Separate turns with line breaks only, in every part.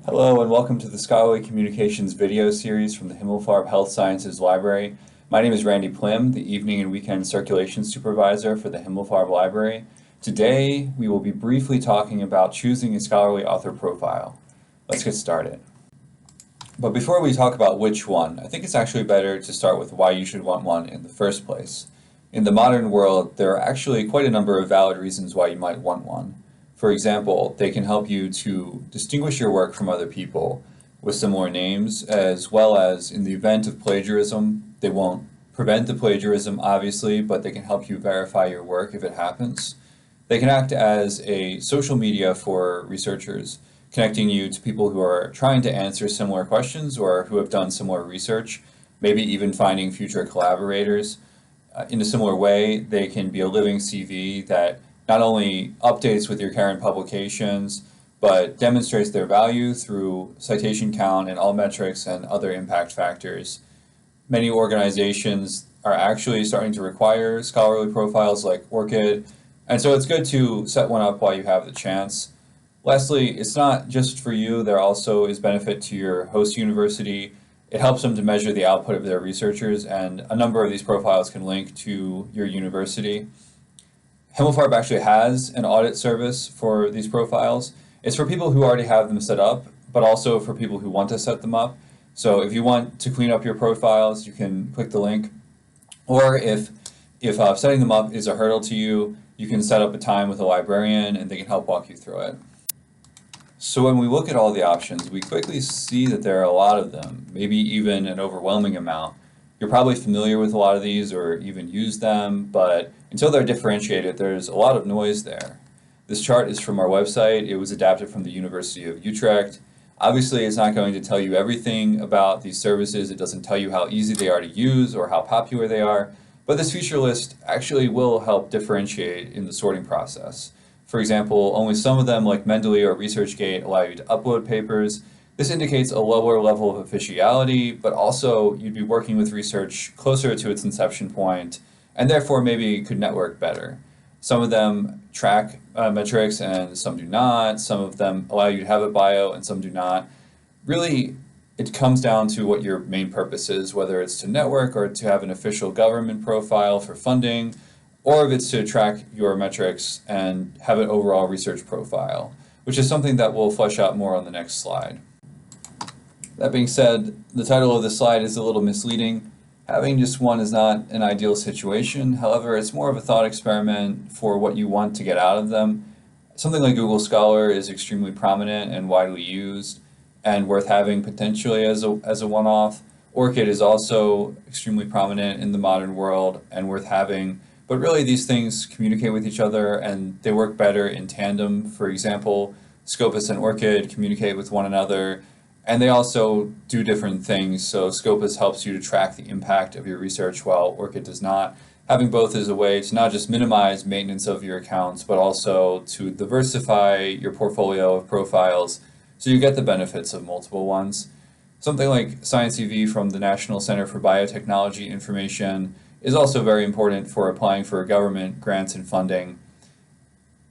Hello and welcome to the Scholarly Communications video series from the Himmelfarb Health Sciences Library. My name is Randy Plim, the Evening and Weekend Circulation Supervisor for the Himmelfarb Library. Today we will be briefly talking about choosing a scholarly author profile. Let's get started. But before we talk about which one, I think it's actually better to start with why you should want one in the first place. In the modern world, there are actually quite a number of valid reasons why you might want one. For example, they can help you to distinguish your work from other people with similar names, as well as in the event of plagiarism. They won't prevent the plagiarism, obviously, but they can help you verify your work if it happens. They can act as a social media for researchers, connecting you to people who are trying to answer similar questions or who have done similar research, maybe even finding future collaborators. In a similar way, they can be a living CV that not only updates with your current publications, but demonstrates their value through citation count and all metrics and other impact factors. Many organizations are actually starting to require scholarly profiles like ORCID, and so it's good to set one up while you have the chance. Lastly, it's not just for you, there also is benefit to your host university. It helps them to measure the output of their researchers, and a number of these profiles can link to your university. Himmelfarb actually has an audit service for these profiles. It's for people who already have them set up, but also for people who want to set them up. So if you want to clean up your profiles, you can click the link. Or if setting them up is a hurdle to you, you can set up a time with a librarian and they can help walk you through it. So when we look at all the options, we quickly see that there are a lot of them, maybe even an overwhelming amount. You're probably familiar with a lot of these or even use them, but until they're differentiated, there's a lot of noise there. This chart is from our website. It was adapted from the University of Utrecht. Obviously, it's not going to tell you everything about these services. It doesn't tell you how easy they are to use or how popular they are, but this feature list actually will help differentiate in the sorting process. For example, only some of them, like Mendeley or ResearchGate, allow you to upload papers. This indicates a lower level of officiality, but also you'd be working with research closer to its inception point, and therefore maybe could network better. Some of them track metrics and some do not. Some of them allow you to have a bio and some do not. Really, it comes down to what your main purpose is, whether it's to network or to have an official government profile for funding, or if it's to track your metrics and have an overall research profile, which is something that we'll flesh out more on the next slide. That being said, the title of this slide is a little misleading. Having just one is not an ideal situation. However, it's more of a thought experiment for what you want to get out of them. Something like Google Scholar is extremely prominent and widely used and worth having potentially as a one-off. ORCID is also extremely prominent in the modern world and worth having. But really, these things communicate with each other and they work better in tandem. For example, Scopus and ORCID communicate with one another, and they also do different things. So Scopus helps you to track the impact of your research while ORCID does not. Having both is a way to not just minimize maintenance of your accounts, but also to diversify your portfolio of profiles so you get the benefits of multiple ones. Something like ScienceEV from the National Center for Biotechnology Information is also very important for applying for government grants and funding.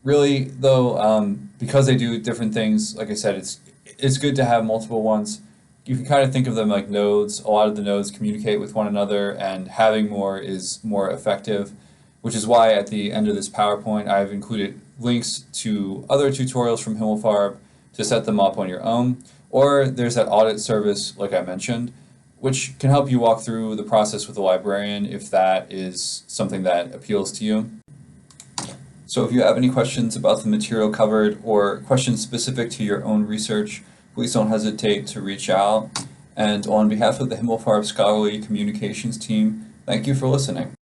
Really, though, because they do different things, like I said, it's good to have multiple ones. You can kind of think of them like nodes. A lot of the nodes communicate with one another, and having more is more effective, which is why at the end of this PowerPoint, I've included links to other tutorials from Himmelfarb to set them up on your own. Or there's that audit service, like I mentioned, which can help you walk through the process with a librarian if that is something that appeals to you. So if you have any questions about the material covered or questions specific to your own research, please don't hesitate to reach out. And on behalf of the Himmelfarb Scholarly Communications team, thank you for listening.